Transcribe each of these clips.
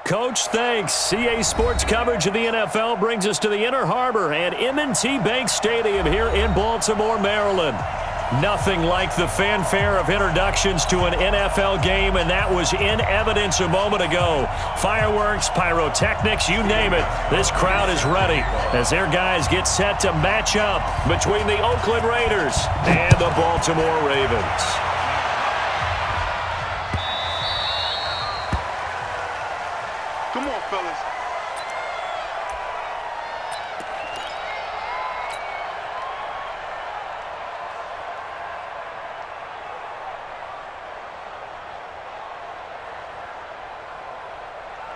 Coach, thanks. CA Sports coverage of the NFL brings us to the Inner Harbor at M&T Bank Stadium here in Baltimore, Maryland. Nothing like the fanfare of introductions to an NFL game, and that was in evidence a moment ago. Fireworks, pyrotechnics, you name it. This crowd is ready as their guys get set to match up between the Oakland Raiders and the Baltimore Ravens. Come on, fellas.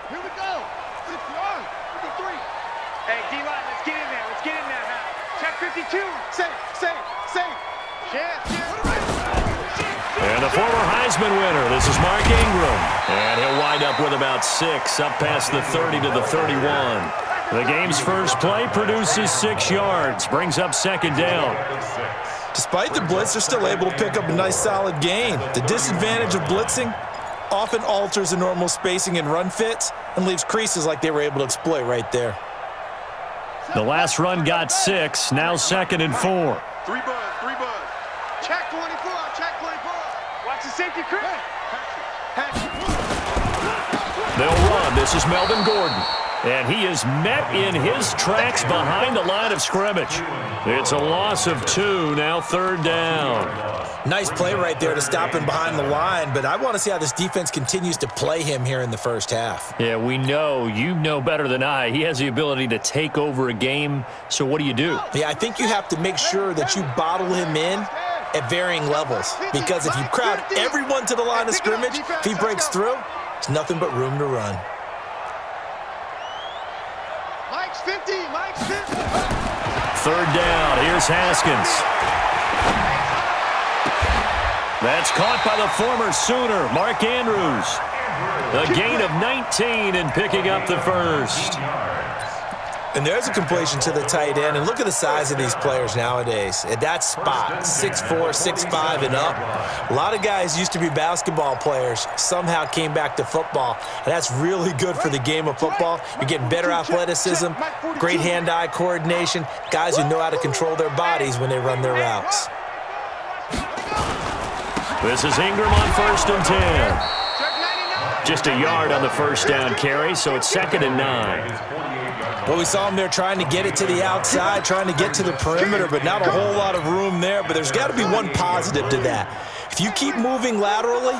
Here we go. 6 yards. 53. Hey, D-line, let's get in there. Let's get in there now. Check 52. Safe. Yeah. And the former Heisman winner, this is Mark Ingram. And he'll wind up with about 6, up past the 30 to the 31. The game's first play produces 6 yards, brings up second down. Despite the blitz, they're still able to pick up a nice solid gain. The disadvantage of blitzing often alters the normal spacing and run fits and leaves creases like they were able to exploit right there. The last run got 6, now second and 4. 3 buzz. Check 24. Watch the safety crew. They'll run. This is Melvin Gordon. And he is met in his tracks behind the line of scrimmage. It's a loss of 2, now third down. Nice play right there to stop him behind the line, but I want to see how this defense continues to play him here in the first half. Yeah, we know. You know better than I. He has the ability to take over a game, so what do you do? Yeah, I think you have to make sure that you bottle him in at varying levels, because if you crowd everyone to the line of scrimmage, if he breaks through, it's nothing but room to run. Mike's 50. Third down. Here's Haskins. That's caught by the former Sooner, Mark Andrews. A gain of 19 and picking up the first. And there's a completion to the tight end. And look at the size of these players nowadays. At that spot, 6'4", 6'5", and up. A lot of guys used to be basketball players, somehow came back to football. And that's really good for the game of football. You're getting better athleticism, great hand-eye coordination, guys who know how to control their bodies when they run their routes. This is Ingram on 1st and 10. Just a yard on the first down carry, so it's 2nd and 9. Well, we saw him there trying to get it to the outside, trying to get to the perimeter, but not a whole lot of room there. But there's got to be one positive to that. If you keep moving laterally,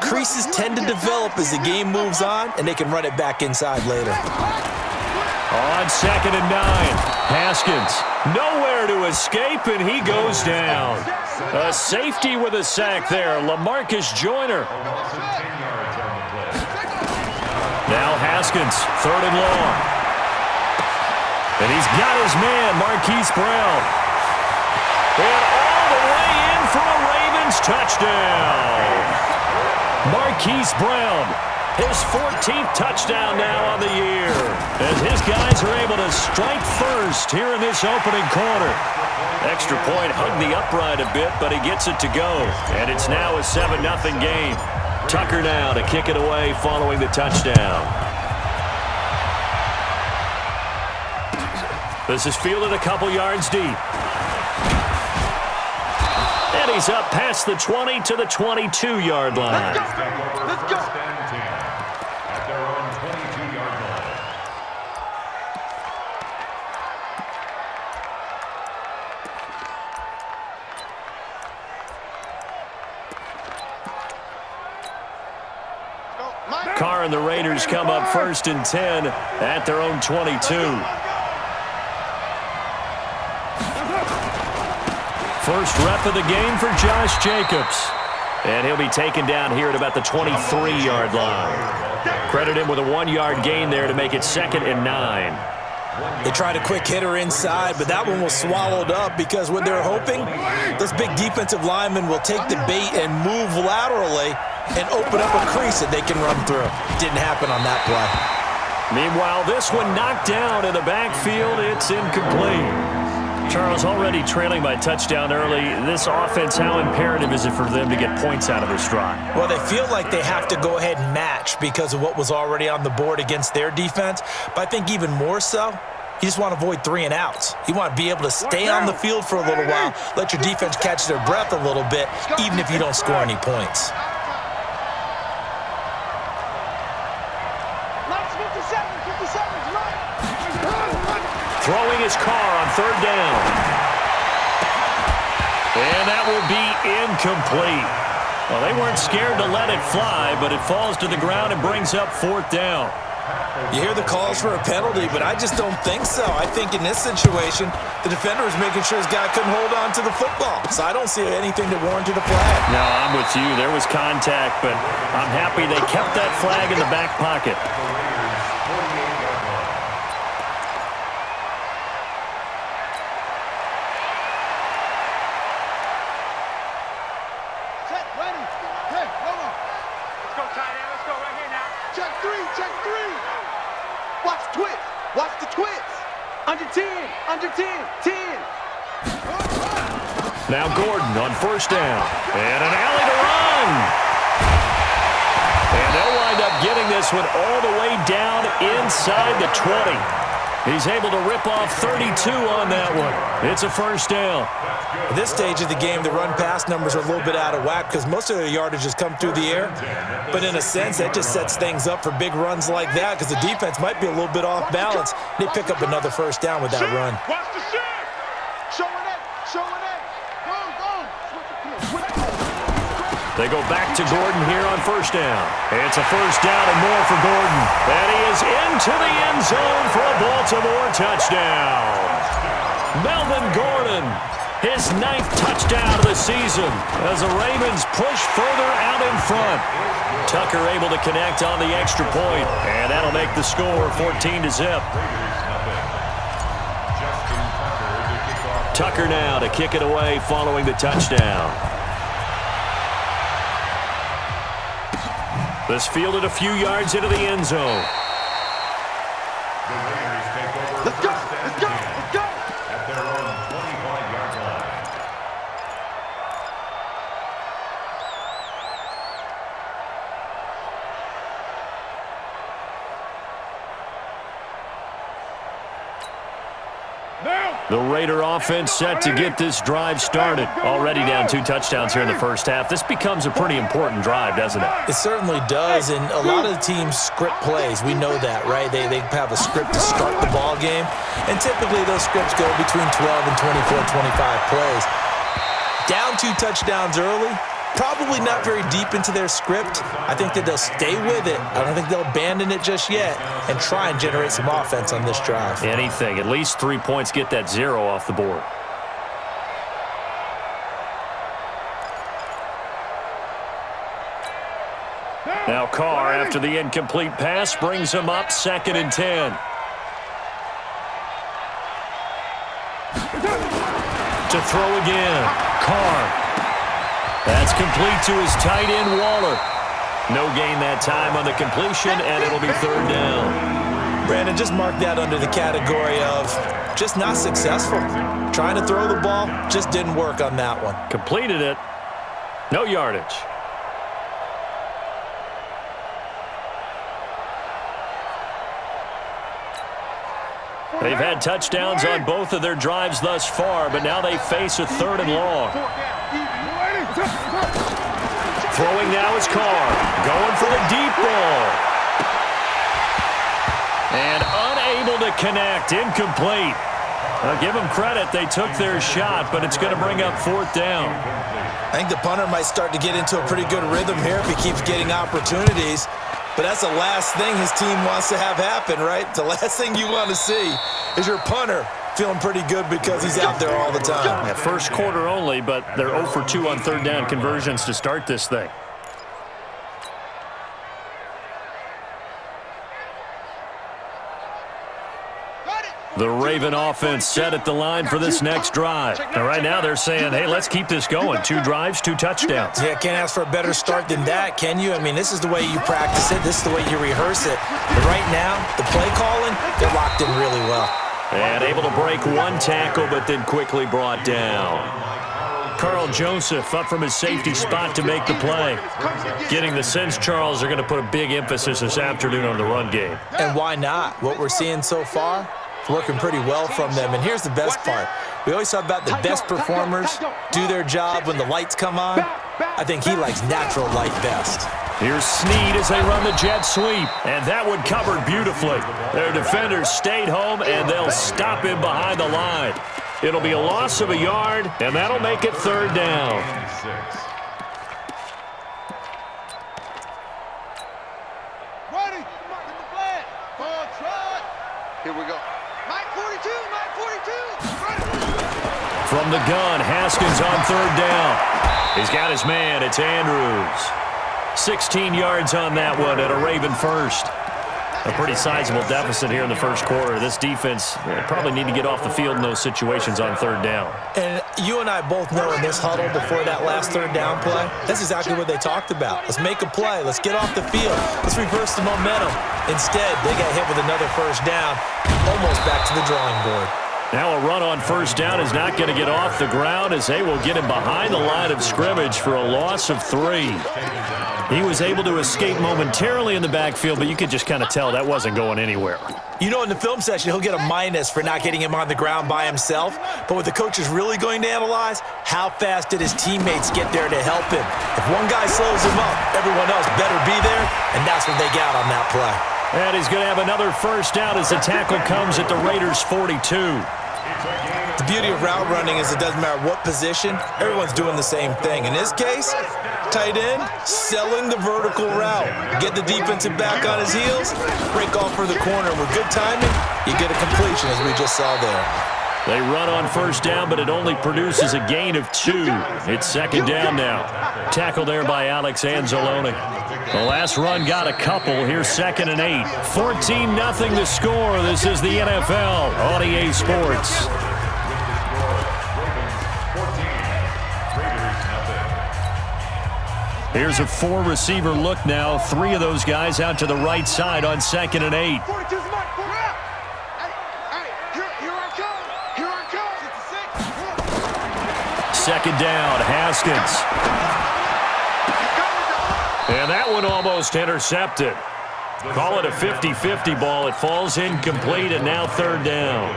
creases tend to develop as the game moves on, and they can run it back inside later. On 2nd and 9, Haskins nowhere to escape, and he goes down. A safety with a sack there, LaMarcus Joyner. Now Haskins, 3rd and long. And he's got his man, Marquise Brown. And all the way in for a Ravens touchdown. Marquise Brown, his 14th touchdown now on the year, as his guys are able to strike first here in this opening quarter. Extra point hugged the upright a bit, but he gets it to go. And it's now a 7-0 game. Tucker now to kick it away following the touchdown. This is fielded a couple yards deep. And he's up past the 20 to the 22-yard line. Let's go. At their own 22-yard Mike. Carr and the Raiders come up 1st and 10 at their own 22. First rep of the game for Josh Jacobs. And he'll be taken down here at about the 23-yard line. Credit him with a 1-yard gain there to make it 2nd and 9. They tried a quick hitter inside, but that one was swallowed up because what they're hoping, this big defensive lineman will take the bait and move laterally and open up a crease that they can run through. Didn't happen on that play. Meanwhile, this one knocked down in the backfield. It's incomplete. Charles, already trailing by touchdown early. This offense, how imperative is it for them to get points out of this drive? Well, they feel like they have to go ahead and match because of what was already on the board against their defense. But I think even more so, you just want to avoid 3 and outs. You want to be able to stay on the field for a little while, let your defense catch their breath a little bit, even if you don't score any points. Throwing his car on 3rd down. And that will be incomplete. Well, they weren't scared to let it fly, but it falls to the ground and brings up 4th down. You hear the calls for a penalty, but I just don't think so. I think in this situation, the defender was making sure his guy couldn't hold on to the football. So I don't see anything that warranted a flag. No, I'm with you. There was contact, but I'm happy they kept that flag in the back pocket. Now Gordon on 1st down. And an alley to run. And they'll wind up getting this one all the way down inside the 20. He's able to rip off 32 on that one. It's a 1st down. At this stage of the game, the run-pass numbers are a little bit out of whack because most of their yardage has come through the air. But in a sense, that just sets things up for big runs like that because the defense might be a little bit off balance. They pick up another 1st down with that run. Watch the shift. Showing it. They go back to Gordon here on 1st down. It's a 1st down and more for Gordon. And he is into the end zone for a Baltimore touchdown. Melvin Gordon, his 9th touchdown of the season as the Ravens push further out in front. Tucker able to connect on the extra point, and that'll make the score 14-0. Tucker now to kick it away following the touchdown. This fielded a few yards into the end zone. Let's go. At their own 25-yard line. The Raider offense set to get this drive started. Already down 2 touchdowns here in the 1st half. This becomes a pretty important drive, doesn't it? It certainly does, and a lot of the teams script plays. We know that, right? They have a script to start the ball game, and typically those scripts go between 12 and 24, 25 plays. Down 2 touchdowns early, probably not very deep into their script. I think that they'll stay with it. I don't think they'll abandon it just yet and try and generate some offense on this drive. Anything. At least 3 points, get that 0 off the board. Now Carr, after the incomplete pass, brings him up 2nd and 10. To throw again. Carr. That's complete to his tight end, Waller. No gain that time on the completion, and it'll be 3rd down. Brandon, just mark that under the category of just not successful. Trying to throw the ball, just didn't work on that one. Completed it. No yardage. They've had touchdowns on both of their drives thus far, but now they face a 3rd and long. Throwing now is Carr. Going for the deep ball. And unable to connect. Incomplete. I'll give them credit. They took their shot, but it's going to bring up 4th down. I think the punter might start to get into a pretty good rhythm here if he keeps getting opportunities. But that's the last thing his team wants to have happen, right? The last thing you want to see is your punter feeling pretty good because he's out there all the time. Yeah, 1st quarter only, but they're 0 for 2 on 3rd down conversions to start this thing. The Raven offense set at the line for this next drive. And right now they're saying, hey, let's keep this going. 2 drives, 2 touchdowns. Yeah, can't ask for a better start than that, can you? I mean, this is the way you practice it. This is the way you rehearse it. But right now, the play calling, they're locked in really well. And able to break one tackle, but then quickly brought down. Carl Joseph up from his safety spot to make the play. Getting the sense, Charles, are going to put a big emphasis this afternoon on the run game. And why not? What we're seeing so far, it's working pretty well from them. And here's the best part. We always talk about the best performers do their job when the lights come on. I think he likes natural light best. Here's Snead as they run the jet sweep. And that one covered beautifully. Their defenders stayed home, and they'll stop him behind the line. It'll be a loss of a yard, and that'll make it third down. Ready. Ball trot. Here we go. Mike 42, Mike 42. Ready. From the gun, Haskins on third down. He's got his man. It's Andrews. 16 yards on that one at a Raven first. A pretty sizable deficit here in the first quarter. This defense probably need to get off the field in those situations on third down. And you and I both know in this huddle before that last third down play, that's exactly what they talked about. Let's make a play. Let's get off the field. Let's reverse the momentum. Instead, they got hit with another first down, almost back to the drawing board. Now a run on first down is not going to get off the ground as they will get him behind the line of scrimmage for a loss of 3. He was able to escape momentarily in the backfield, but you could just kind of tell that wasn't going anywhere. You know, in the film session, he'll get a minus for not getting him on the ground by himself. But what the coach is really going to analyze, how fast did his teammates get there to help him? If one guy slows him up, everyone else better be there, and that's what they got on that play. And he's going to have another first down as the tackle comes at the Raiders' 42. The beauty of route running is it doesn't matter what position, everyone's doing the same thing. In this case, tight end, selling the vertical route. Get the defensive back on his heels, break off for the corner. With good timing, you get a completion as we just saw there. They run on first down, but it only produces a gain of 2. It's second down now. Tackle there by Alex Anzalone. The last run got a couple. Here's second and 8. 14-0 the score. This is the NFL on EA Sports. Here's a 4-receiver look now. 3 of those guys out to the right side on second and 8. Second down, Haskins. And that one almost intercepted. Call it a 50-50 ball. It falls incomplete, and now third down.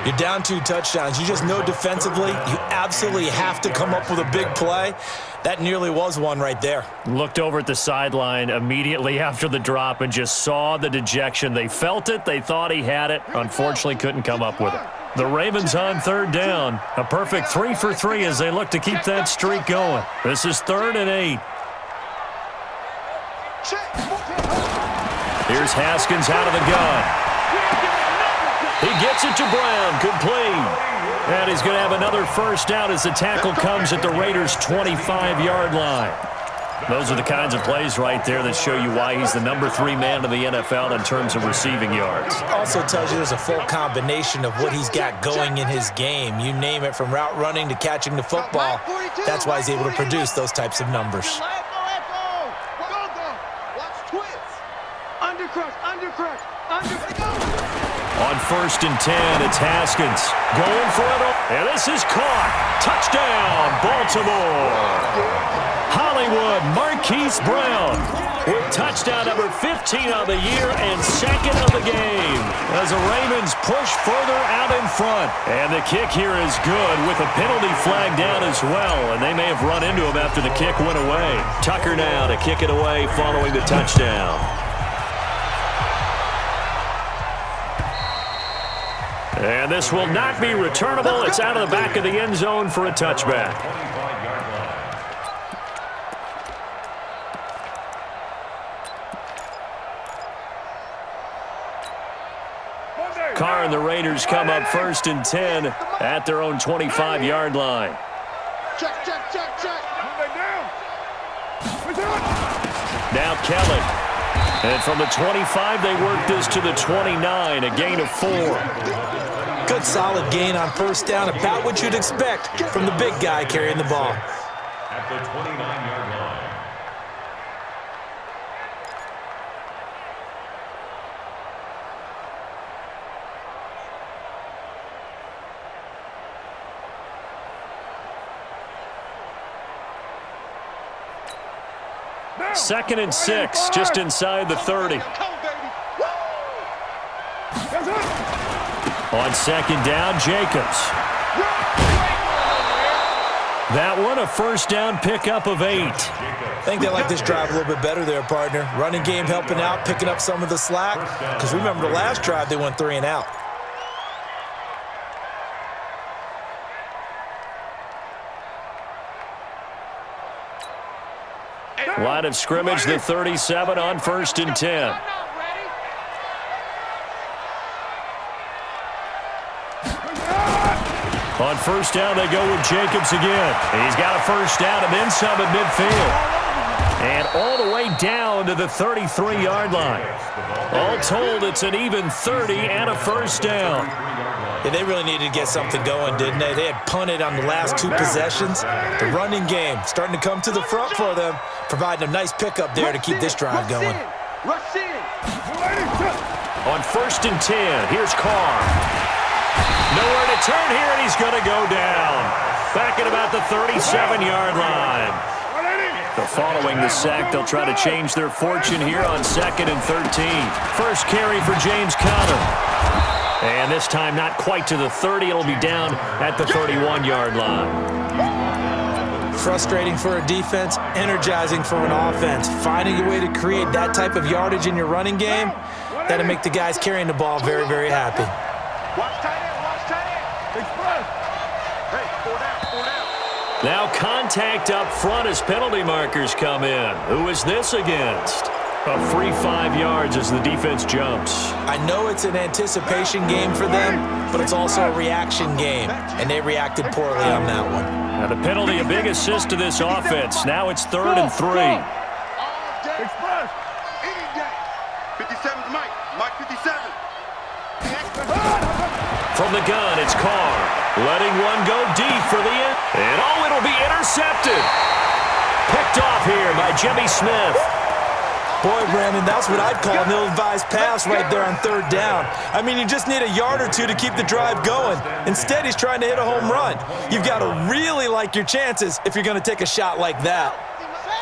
You're down 2 touchdowns. You just know defensively you absolutely have to come up with a big play. That nearly was one right there. Looked over at the sideline immediately after the drop and just saw the dejection. They felt it. They thought he had it. Unfortunately, couldn't come up with it. The Ravens on third down. A perfect 3 for 3 as they look to keep that streak going. This is third and 8. Here's Haskins out of the gun. He gets it to Brown, complete. And he's going to have another first down as the tackle comes at the Raiders' 25-yard line. Those are the kinds of plays right there that show you why he's the number 3 man in the NFL in terms of receiving yards. Also tells you there's a full combination of what he's got going in his game. You name it, from route running to catching the football. That's why he's able to produce those types of numbers. On first and 10, it's Haskins. Going for it. And this is caught. Touchdown, Baltimore. Hollywood, Marquise Brown with touchdown number 15 of the year and second of the game as the Ravens push further out in front. And the kick here is good with a penalty flag down as well, and they may have run into him after the kick went away. Tucker now to kick it away following the touchdown. And this will not be returnable. It's out of the back of the end zone for a touchback. Carr and the Raiders come up first and 10 at their own 25-yard line. Check. Now Kelly. And from the 25, they work this to the 29, a gain of 4. Good solid gain on first down, about what you'd expect from the big guy carrying the ball. At the 29-yard line. 2nd and 6, just inside the 30. On 2nd down, Jacobs. That one, a first down pickup of 8. I think they like this drive a little bit better there, partner. Running game helping out, picking up some of the slack. Because remember the last drive, they went 3 and out. Line of scrimmage, the 37 on 1st and 10. On 1st down, they go with Jacobs again. He's got a first down and then some at midfield. And all the way down to the 33-yard line. All told, it's an even 30 and a first down. Yeah, they really needed to get something going, didn't they? They had punted on the last 2 possessions. The running game starting to come to the front for them, providing a nice pickup there to keep this drive going. Rush in. On 1st and 10, here's Carr. Nowhere to turn here, and he's going to go down. Back at about the 37-yard line. So following the sack, they'll try to change their fortune here on 2nd and 13. First carry for James Conner. And this time not quite to the 30. It'll be down at the 31-yard line. Frustrating for a defense, energizing for an offense. Finding a way to create that type of yardage in your running game, that'll make the guys carrying the ball very, very happy. Watch tight end. Watch tight end. Hey, 4 down. Now contact up front as penalty markers come in. Who is this against? A free 5 yards as the defense jumps. I know it's an anticipation game for them, but it's also a reaction game, and they reacted poorly on that one. Now the penalty, a big assist to this offense. Now it's 3rd and 3. All day. Express. Any day. 57's Mike. Mike 57. From the gun, it's Carr. Letting one go deep for the end. And oh, it'll be intercepted. Picked off here by Jimmy Smith. Boy, Brandon, that's what I'd call an ill-advised pass right there on 3rd down. I mean, you just need a yard or 2 to keep the drive going. Instead, he's trying to hit a home run. You've got to really like your chances if you're going to take a shot like that.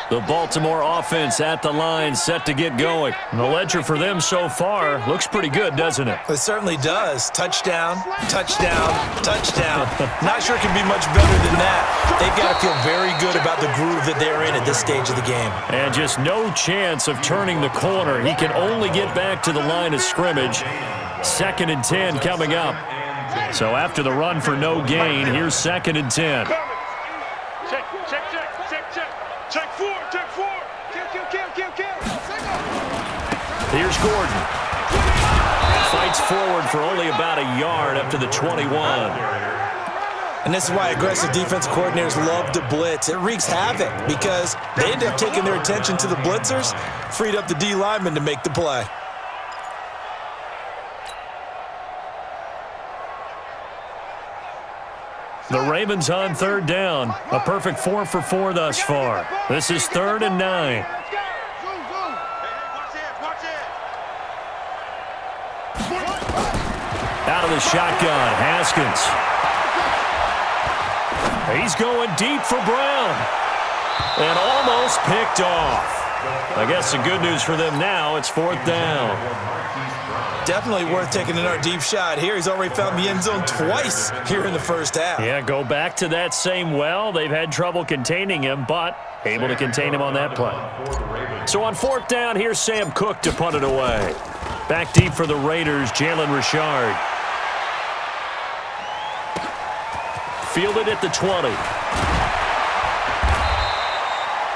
The Baltimore offense at the line, set to get going. The ledger for them so far looks pretty good, doesn't it? It certainly does. Touchdown, touchdown, touchdown. Not sure it can be much better than that. They've got to feel very good about the groove that they're in at this stage of the game. And just no chance of turning the corner. He can only get back to the line of scrimmage. 2nd and 10 coming up. So after the run for no gain, here's 2nd and 10. Check. Check 4. Kill. Here's Gordon. Fights forward for only about a yard up to the 21. And this is why aggressive defense coordinators love to blitz. It wreaks havoc because they end up taking their attention to the blitzers, freed up the D lineman to make the play. The Ravens on 3rd down. A perfect 4 for 4 thus far. This is 3rd and 9. Out of the shotgun, Haskins. He's going deep for Brown. And almost picked off. I guess the good news for them now, it's 4th down. Definitely worth taking another deep shot here. He's already found the end zone twice here in the first half. Yeah, go back to that same well. They've had trouble containing him, but able to contain him on that play. So on 4th down, here's Sam Cook to punt it away. Back deep for the Raiders, Jalen Richard. Fielded at the 20.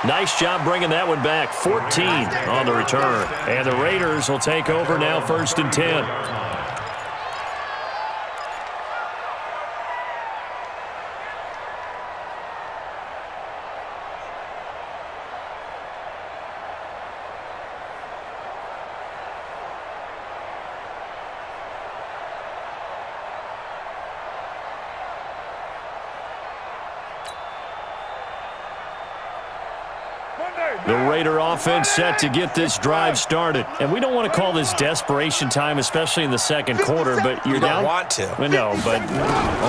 Nice job bringing that one back. 14 on the return. And the Raiders will take over now, 1st and 10. The Raider offense set to get this drive started. And we don't want to call this desperation time, especially in the second quarter, but you're down. You don't want to. No, but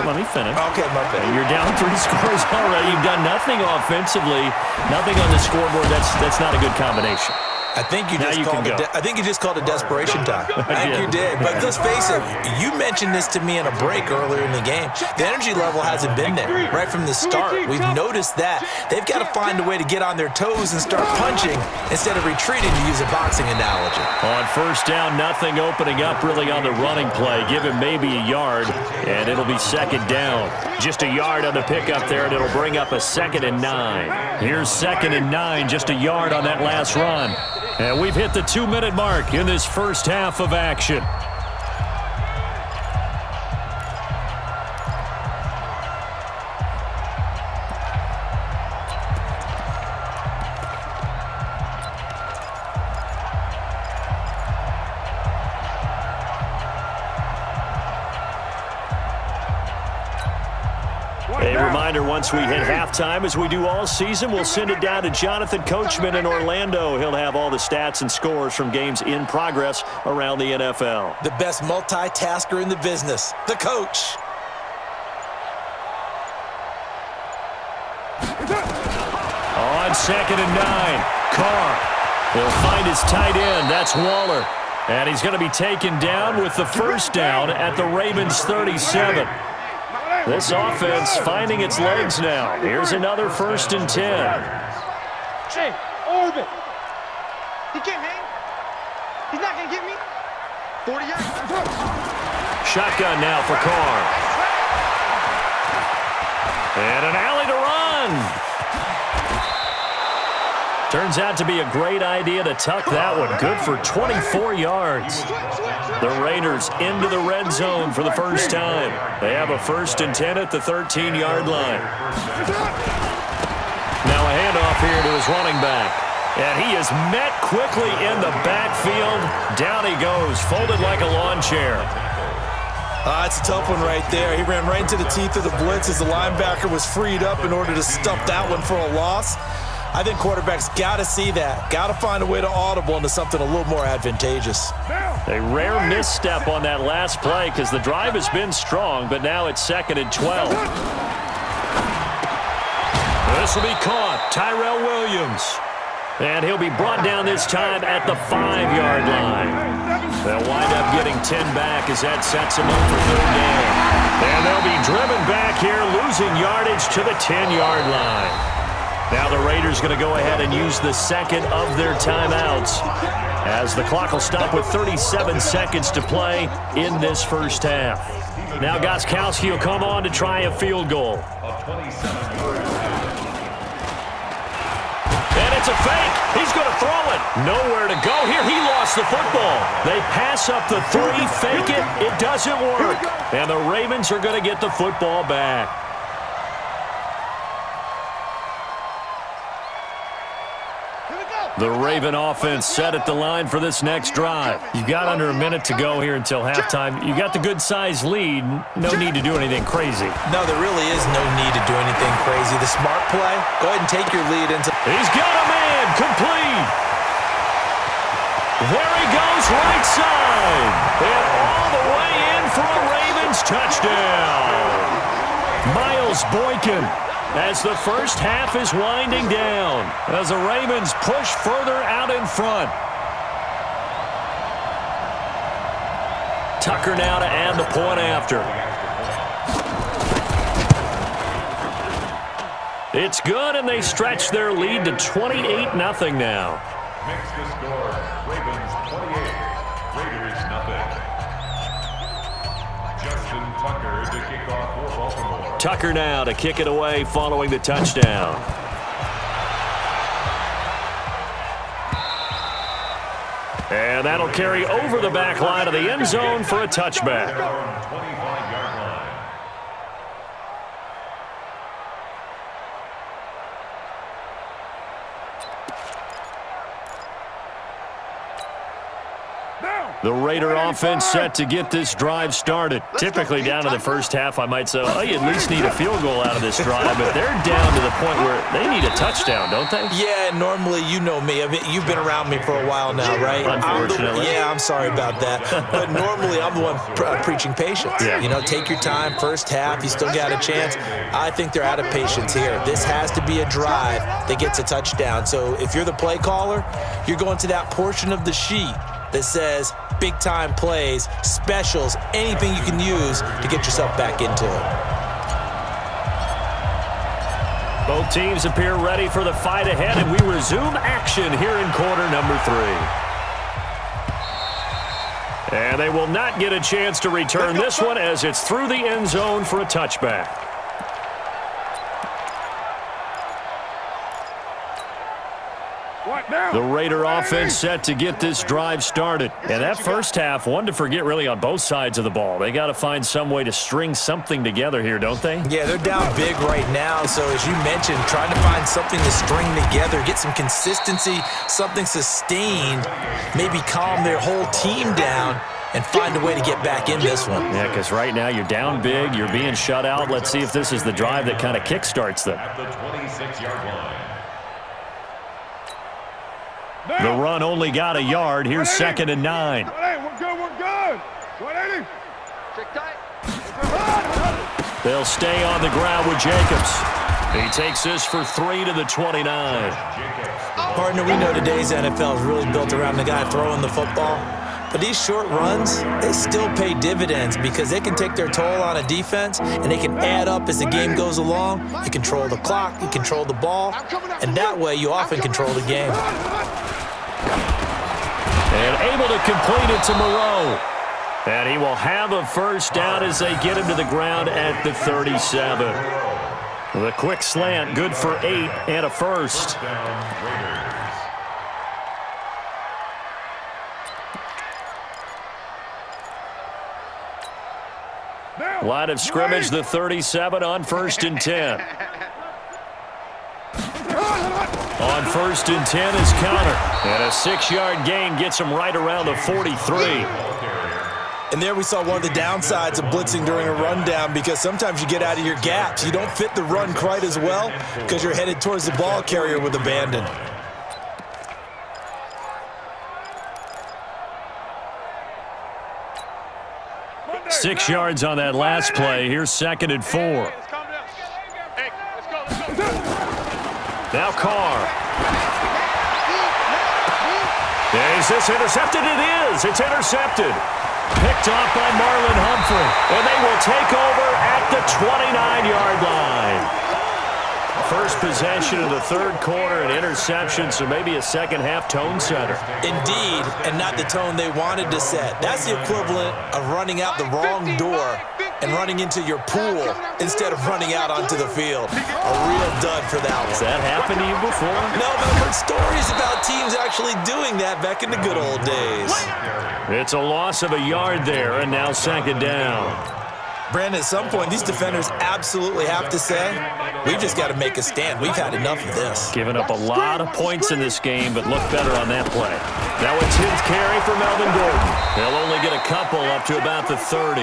let me finish. Okay, my bad. You're down 3 scores already. You've done nothing offensively, nothing on the scoreboard. That's not a good combination. I think you just called it desperation time. I think you did. But let's face it, you mentioned this to me in a break earlier in the game. The energy level hasn't been there right from the start. We've noticed that. They've got to find a way to get on their toes and start punching instead of retreating, to use a boxing analogy. On first down, nothing opening up really on the running play. Give him maybe a yard, and it'll be second down. Just a yard on the pickup there, and it'll bring up a 2nd and 9. Here's 2nd and 9, just a yard on that last run. And we've hit the 2-minute mark in this first half of action. A reminder, once we hit halftime, as we do all season, we'll send it down to Jonathan Coachman in Orlando. He'll have all the stats and scores from games in progress around the NFL. The best multitasker in the business, the coach. On 2nd and 9, Carr. He'll find his tight end. That's Waller. And he's going to be taken down with the first down at the Ravens 37. This offense finding its legs now. Here's another 1st and 10. Hey, orbit. He can't hang. He's not going to get me. 40 yards. Shotgun now for Carr. And an alley to run. Turns out to be a great idea to tuck that one. Good for 24 yards. The Raiders into the red zone for the first time. They have a 1st and 10 at the 13-yard line. Now a handoff here to his running back. And he is met quickly in the backfield. Down he goes, folded like a lawn chair. That's a tough one right there. He ran right into the teeth of the blitz as the linebacker was freed up in order to stump that one for a loss. I think quarterbacks got to see that. Got to find a way to audible into something a little more advantageous. A rare misstep on that last play because the drive has been strong, but now it's 2nd and 12. This will be caught. Tyrell Williams. And he'll be brought down this time at the 5-yard line. They'll wind up getting 10 back as that sets them up for 3rd down. And they'll be driven back here, losing yardage to the 10-yard line. Now the Raiders going to go ahead and use the 2nd of their timeouts as the clock will stop with 37 seconds to play in this first half. Now Gostkowski will come on to try a field goal. And it's a fake. He's going to throw it. Nowhere to go here. He lost the football. They pass up the 3, fake it. It doesn't work. And the Ravens are going to get the football back. The Raven offense set at the line for this next drive. You've got under a minute to go here until halftime. You got the good-sized lead. No need to do anything crazy. No, there really is no need to do anything crazy. The smart play, go ahead and take your lead into... He's got a man, complete. There he goes, right side. And all the way in for a Ravens touchdown. Miles Boykin. As the first half is winding down, as the Ravens push further out in front. Tucker now to add the point after. It's good, and they stretch their lead to 28-0 now. Makes the score, Ravens 28, Raiders nothing. Justin Tucker to kick off for Baltimore. Tucker now to kick it away following the touchdown. And that'll carry over the back line of the end zone for a touchback. 25-yard line. The Raider offense set to get this drive started. Typically down to the first half, I might say, oh, you at least need a field goal out of this drive, but they're down to the point where they need a touchdown, don't they? Yeah, normally, you know me. I mean, you've been around me for a while now, right? Unfortunately. I'm sorry about that. But normally, I'm the one preaching patience. Yeah. You know, take your time, first half, you still got a chance. I think they're out of patience here. This has to be a drive that gets a touchdown. So if you're the play caller, you're going to that portion of the sheet that says big-time plays, specials, anything you can use to get yourself back into it. Both teams appear ready for the fight ahead, and we resume action here in quarter number 3. And they will not get a chance to return this one as it's through the end zone for a touchback. The Raider offense set to get this drive started. And that first half, one to forget really on both sides of the ball. They got to find some way to string something together here, don't they? Yeah, they're down big right now. So as you mentioned, trying to find something to string together, get some consistency, something sustained, maybe calm their whole team down and find a way to get back in this one. Yeah, because right now you're down big, you're being shut out. Let's see if this is the drive that kind of kickstarts them. At the 26-yard line. The run only got a yard. Here's 2nd and 9. We're good, we're good. 180. They'll stay on the ground with Jacobs. He takes this for 3 to the 29. Partner, we know today's NFL is really built around the guy throwing the football. But these short runs, they still pay dividends because they can take their toll on a defense and they can add up as the game goes along. You control the clock, you control the ball, and that way you often control the game. And able to complete it to Moreau. And he will have a first down as they get him to the ground at the 37. The quick slant, good for 8 and a first. Line of scrimmage, the 37 on 1st and 10. On 1st and 10 is Counter. And a 6-yard gain gets him right around the 43. And there we saw one of the downsides of blitzing during a rundown because sometimes you get out of your gaps. You don't fit the run quite as well because you're headed towards the ball carrier with abandon. Six yards on that last play. Here's 2nd and 4. Now Carr. Is this intercepted? It is. It's intercepted. Picked off by Marlon Humphrey. And they will take over at the 29-yard line. First possession of the 3rd quarter, an interception, so maybe a second-half tone setter. Indeed, and not the tone they wanted to set. That's the equivalent of running out the wrong door and running into your pool instead of running out onto the field. A real dud for that one. Has that happened to you before? No, but I've heard stories about teams actually doing that back in the good old days. It's a loss of a yard there, and now 2nd down. Brandon, at some point, these defenders absolutely have to say, we've just got to make a stand. We've had enough of this. Giving up a lot of points in this game, but look better on that play. Now it's his carry for Melvin Gordon. They'll only get a couple up to about the 30.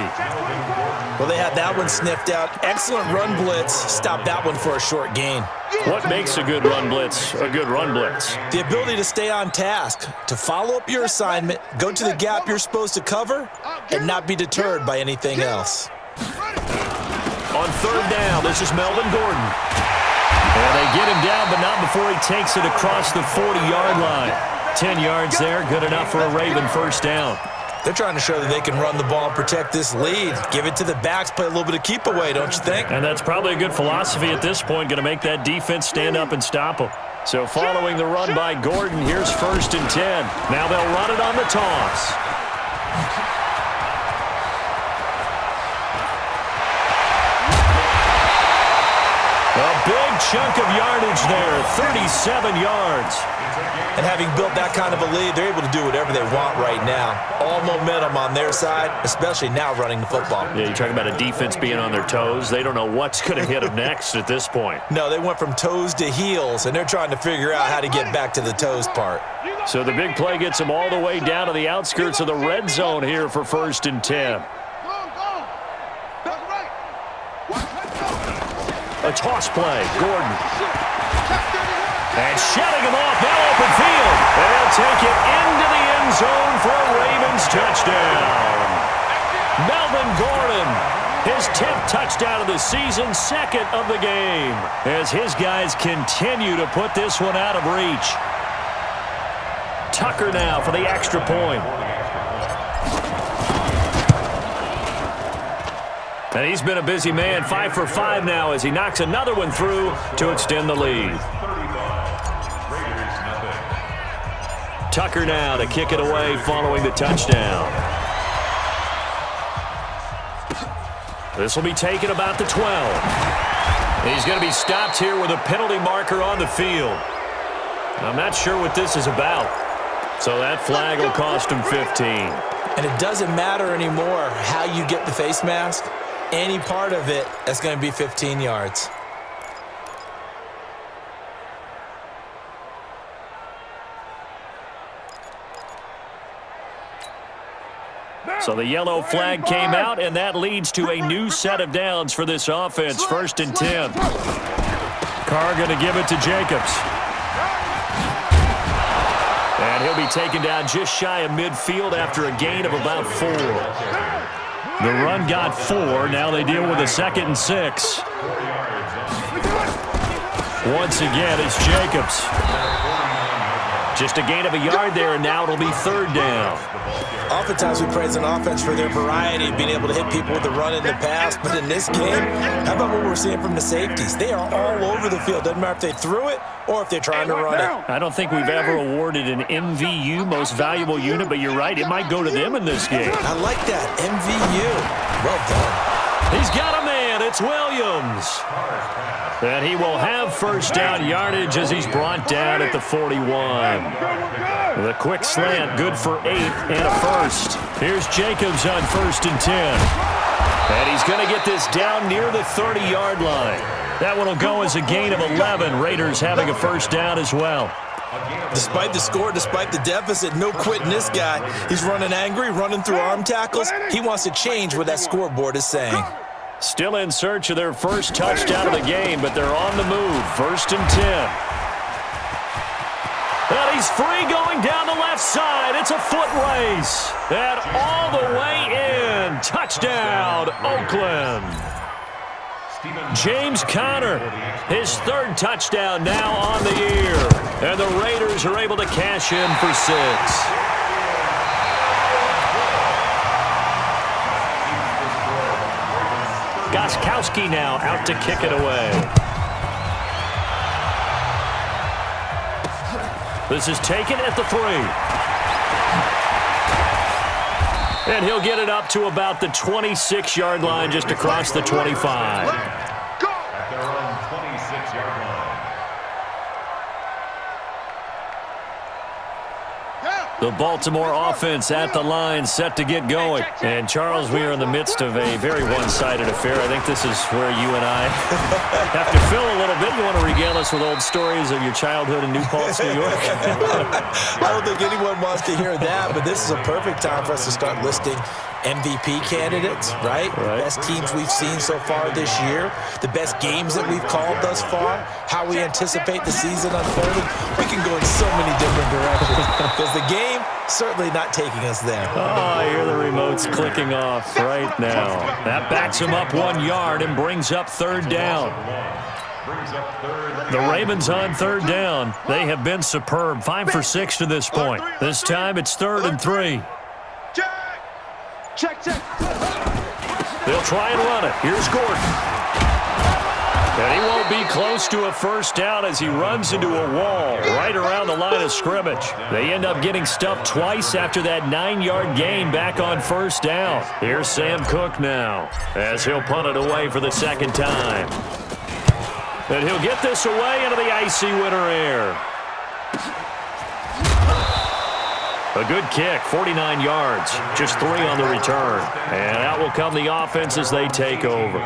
Well, they had that one sniffed out. Excellent run blitz. Stop that one for a short gain. What makes a good run blitz a good run blitz? The ability to stay on task, to follow up your assignment, go to the gap you're supposed to cover, and not be deterred by anything else. On 3rd down, this is Melvin Gordon. And they get him down, but not before he takes it across the 40-yard line. 10 yards there, good enough for a Raven first down. They're trying to show that they can run the ball and protect this lead. Give it to the backs, play a little bit of keep away, don't you think? And that's probably a good philosophy at this point, going to make that defense stand up and stop them. So following the run by Gordon, here's 1st and 10. Now they'll run it on the toss. A big chunk of yardage there, 37 yards. And having built that kind of a lead, they're able to do whatever they want right now. All momentum on their side, especially now running the football. Yeah, you're talking about a defense being on their toes. They don't know what's going to hit them next at this point. No, they went from toes to heels, and they're trying to figure out how to get back to the toes part. So the big play gets them all the way down to the outskirts of the red zone here for 1st and 10. A toss play, Gordon. And shutting him off, now open field. And they'll take it into the end zone for a Ravens touchdown. Melvin Gordon, his 10th touchdown of the season, 2nd of the game, as his guys continue to put this one out of reach. Tucker now for the extra point. And he's been a busy man, 5 for 5 now as he knocks another one through to extend the lead. Tucker now to kick it away following the touchdown. This will be taken about the 12. He's going to be stopped here with a penalty marker on the field. I'm not sure what this is about. So that flag will cost him 15. And it doesn't matter anymore how you get the face mask. Any part of it, that's going to be 15 yards. So the yellow flag came out, and that leads to a new set of downs for this offense. 1st and 10. Carr going to give it to Jacobs. And he'll be taken down just shy of midfield after a gain of about 4. The run got 4. Now they deal with a 2nd and 6. Once again, it's Jacobs. Just a gain of a yard there, and now it'll be 3rd down. Oftentimes we praise an offense for their variety, being able to hit people with the run in the pass. But in this game, how about what we're seeing from the safeties? They are all over the field. Doesn't matter if they threw it or if they're trying to run it. I don't think we've ever awarded an MVU, most valuable unit, but you're right, it might go to them in this game. I like that, MVU. Well done. He's got a man. It's Williams. And he will have 1st down yardage as he's brought down at the 41. The quick slant, good for 8 and a 1st. Here's Jacobs on 1st and 10. And he's going to get this down near the 30-yard line. That one will go as a gain of 11. Raiders having a 1st down as well. Despite the score, despite the deficit, no quitting this guy. He's running angry, running through arm tackles. He wants to change what that scoreboard is saying. Still in search of their 1st touchdown of the game, but they're on the move. 1st and 10. And he's free going down the left side. It's a foot race. And all the way in. Touchdown, Oakland. James Conner, his 3rd touchdown now on the year. And the Raiders are able to cash in for 6. Gostkowski now out to kick it away. This is taken at the 3. And he'll get it up to about the 26-yard line, just across the 25. At their own 26-yard line. The Baltimore offense at the line, set to get going. And, Charles, we are in the midst of a very one-sided affair. I think this is where you and I have to fill a little bit. You want to regale us with old stories of your childhood in New Paltz, New York? I don't think anyone wants to hear that, but this is a perfect time for us to start listing MVP candidates, right? Best teams we've seen so far this year, the best games that we've called thus far, how we anticipate the season unfolding. We can go in so many different directions because the game certainly not taking us there. Oh, I hear the remotes clicking off right now. That backs him up 1 yard and brings up 3rd down. The Ravens on 3rd down. They have been superb. 5 for 6 to this point. This time it's 3rd and 3. Check. They'll try and run it. Here's Gordon. And he won't be close to a 1st down as he runs into a wall right around the line of scrimmage. They end up getting stuffed twice after that 9-yard gain back on 1st down. Here's Sam Cook now as he'll punt it away for the 2nd time. And he'll get this away into the icy winter air. A good kick, 49 yards, just 3 on the return. And out will come the offense as they take over.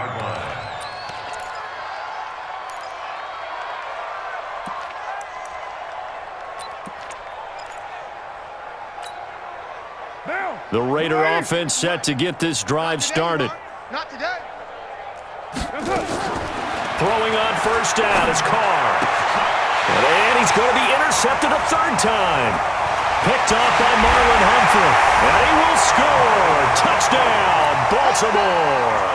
The Raider offense set to get this drive started. Not today. Throwing on first down is Carr. And he's going to be intercepted a third time. Picked off by Marlon Humphrey. And he will score. Touchdown, Baltimore.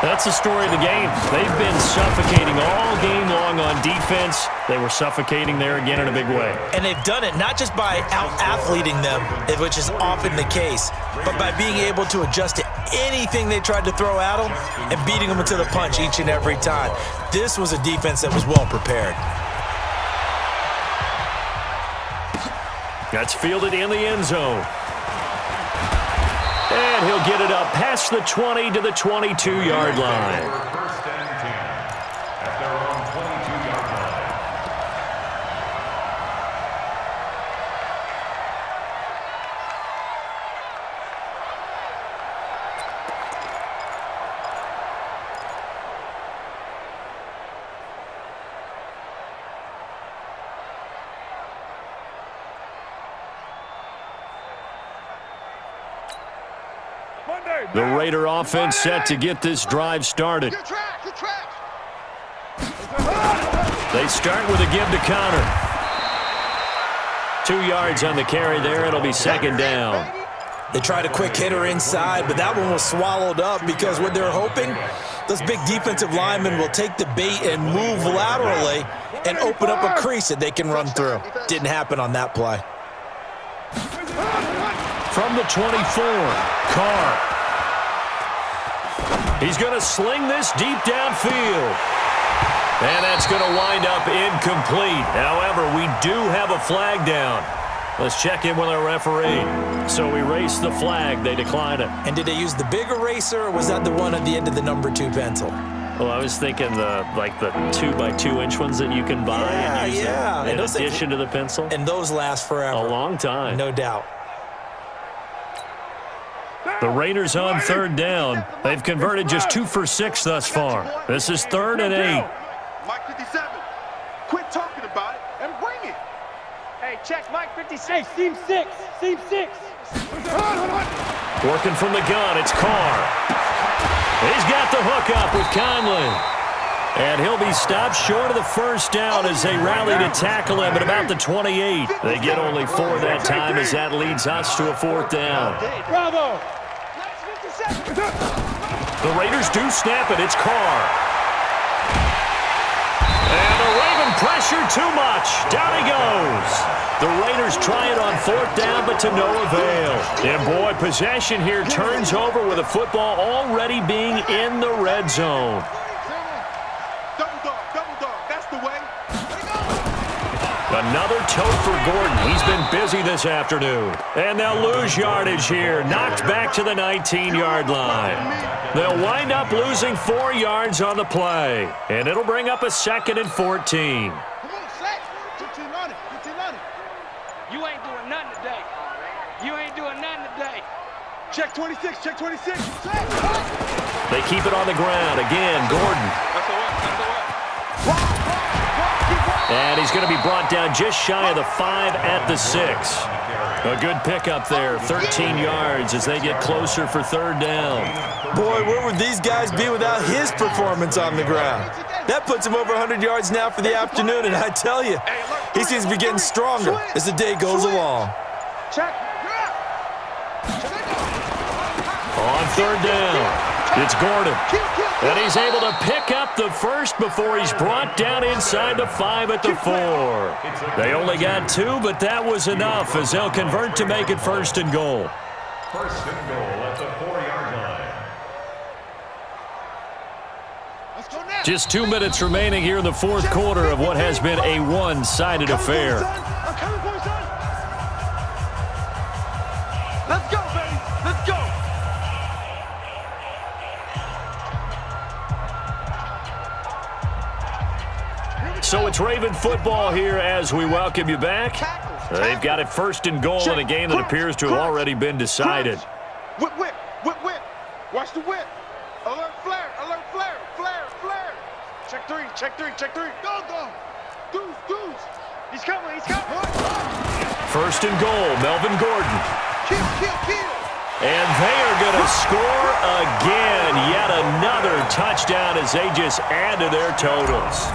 That's the story of the game. They've been suffocating all game long on defense. They were suffocating there again in a big way. And they've done it not just by out-athleting them, which is often the case, but by being able to adjust to anything they tried to throw at them and beating them to the punch each and every time. This was a defense that was well prepared. That's fielded in the end zone. And he'll get it up past the 20 to the 22-yard line. First and 10 at their own 22-yard line. The Raider offense set to get this drive started. Good track, good track. They start with a give to Connor. 2 yards on the carry there. It'll be second down. They tried a quick hitter inside, but that one was swallowed up because what they're hoping, those big defensive linemen will take the bait and move laterally and open up a crease that they can run through. Didn't happen on that play. From the 24, Carr. He's going to sling this deep downfield. And that's going to wind up incomplete. However, we do have a flag down. Let's check in with our referee. So erase the flag. They decline it. And did they use the big eraser, or was that the one at the end of the number 2 pencil? Well, I was thinking the 2x2-inch ones that you can buy and use in addition to the pencil. And those last forever. A long time. No doubt. The Raiders on third down. They've converted just 2 for 6 thus far. This is 3rd and 8. Mike 57. Quit talking about it and bring it. Hey, check Mike 56. Seam 6. Seam 6. Working from the gun, it's Carr. He's got the hook up with Conley. And he'll be stopped short of the first down as they rally to tackle him at about the 28. They get only 4 that time as that leads us to a 4th down. Bravo. The Raiders do snap it. It's Carr. And the Raven pressure too much. Down he goes. The Raiders try it on 4th down, but to no avail. And boy, possession here turns over with the football already being in the red zone. Double dog. That's the way. Another tote for Gordon. He's been busy this afternoon. And they'll lose yardage here. Knocked back to the 19-yard line. They'll wind up losing 4 yards on the play. And it'll bring up a 2nd and 14. Come on, Shaq. Get on it. You ain't doing nothing today. You ain't doing nothing today. Check 26. Check 26. They keep it on the ground. Again, Gordon. That's the way. And he's going to be brought down just shy of the 5 at the 6. A good pickup there, 13 yards as they get closer for 3rd down. Boy, where would these guys be without his performance on the ground? That puts him over 100 yards now for the afternoon, and I tell you, he seems to be getting stronger as the day goes along. Check. On 3rd down, it's Gordon. And he's able to pick up the first before he's brought down inside the 5 at the 4. They only got 2, but that was enough as they'll convert to make it 1st and goal. 1st and goal at the 4-yard line. Just 2 minutes remaining here in the 4th quarter of what has been a one-sided affair. Let's go, baby. Let's go. So it's Raven football here as we welcome you back. They've got it first and goal in a game that appears to have already been decided. Whip, whip, whip, whip. Watch the whip. Alert flare, alert flare, flare, flare. Check three, check three, check three. Go, go. Deuce, deuce. He's coming, he's coming. First and goal, Melvin Gordon. Kill, kill, kill. And they are going to score again. Yet another touchdown as they just add to their totals.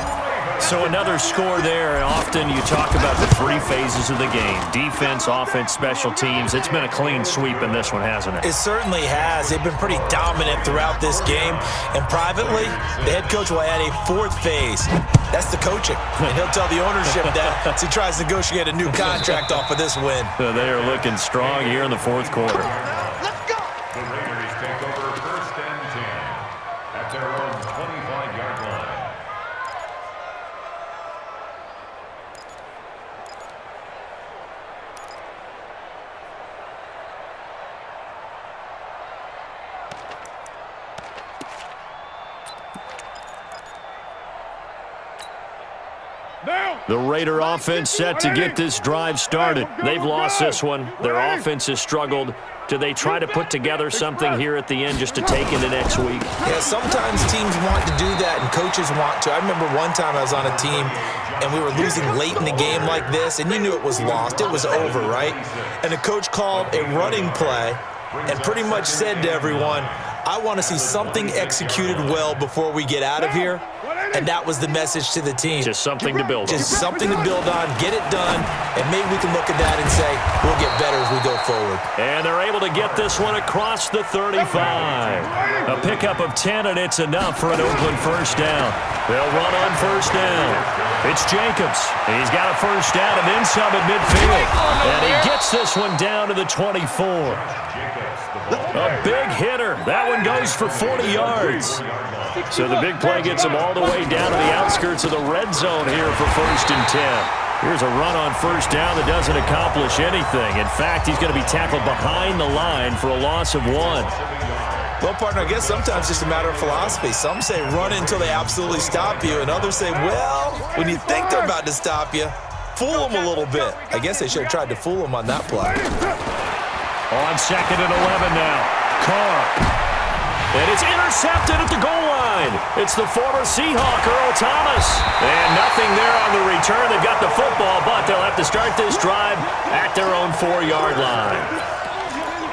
So another score there, and often you talk about the three phases of the game. Defense, offense, special teams. It's been a clean sweep in this one, hasn't it? It certainly has. They've been pretty dominant throughout this game. And privately, the head coach will add a fourth phase. That's the coaching. And he'll tell the ownership that as he tries to negotiate a new contract off of this win. They are looking strong here in the fourth quarter. Let's go. The Raiders take over 1st and 10 at their own 25-yard line. The Raider offense set to get this drive started. They've lost this one. Their offense has struggled. Do they try to put together something here at the end just to take into next week? Yeah, sometimes teams want to do that and coaches want to. I remember one time I was on a team and we were losing late in the game like this, and you knew it was lost. It was over, right? And the coach called a running play and pretty much said to everyone, I want to see something executed well before we get out of here. And that was the message to the team. Just something to build on. Just something to build on, get it done, and maybe we can look at that and say, we'll get better as we go forward. And they're able to get this one across the 35. A pickup of 10, and it's enough for an Oakland first down. They'll run on first down. It's Jacobs. He's got a first down and then some at midfield. And he gets this one down to the 24. A big hitter. That one goes for 40 yards. So the big play gets him all the way down to the outskirts of the red zone here for 1st and 10. Here's a run on first down that doesn't accomplish anything. In fact, he's going to be tackled behind the line for a loss of 1. Well, partner, I guess sometimes it's just a matter of philosophy. Some say run until they absolutely stop you, and others say, well, when you think they're about to stop you, fool them a little bit. I guess they should have tried to fool them on that play. On 2nd and 11 now. Carr. And it's intercepted at the goal line. It's the former Seahawk, Earl Thomas. And nothing there on the return. They've got the football, but they'll have to start this drive at their own 4-yard line.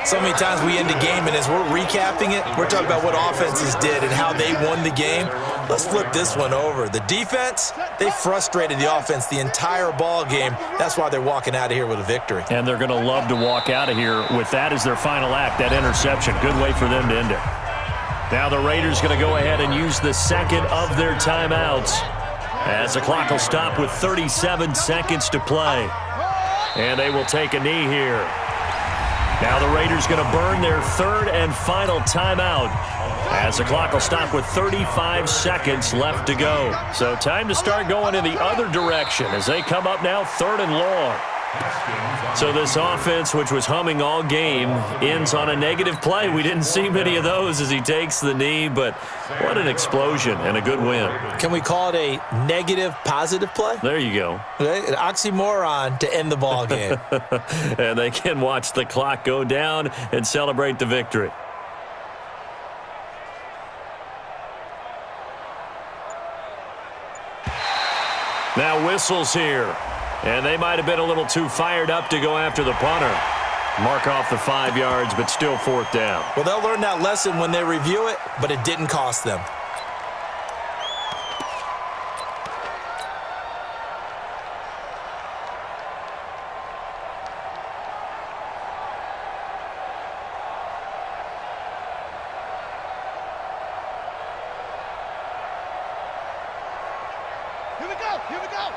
So many times we end a game, and as we're recapping it, we're talking about what offenses did and how they won the game. Let's flip this one over. The defense, they frustrated the offense the entire ball game. That's why they're walking out of here with a victory. And they're going to love to walk out of here with that as their final act, that interception. Good way for them to end it. Now the Raiders going to go ahead and use the second of their timeouts as the clock will stop with 37 seconds to play. And they will take a knee here. Now the Raiders going to burn their third and final timeout as the clock will stop with 35 seconds left to go. So time to start going in the other direction as they come up now 3rd and long. So this offense, which was humming all game, ends on a negative play. We didn't see many of those as he takes the knee, but what an explosion and a good win. Can we call it a negative positive play? There you go. Okay, an oxymoron to end the ball game. And they can watch the clock go down and celebrate the victory. Now whistles here. And they might have been a little too fired up to go after the punter. Mark off the 5 yards, but still 4th down. Well, they'll learn that lesson when they review it, but it didn't cost them. Here we go, here we go.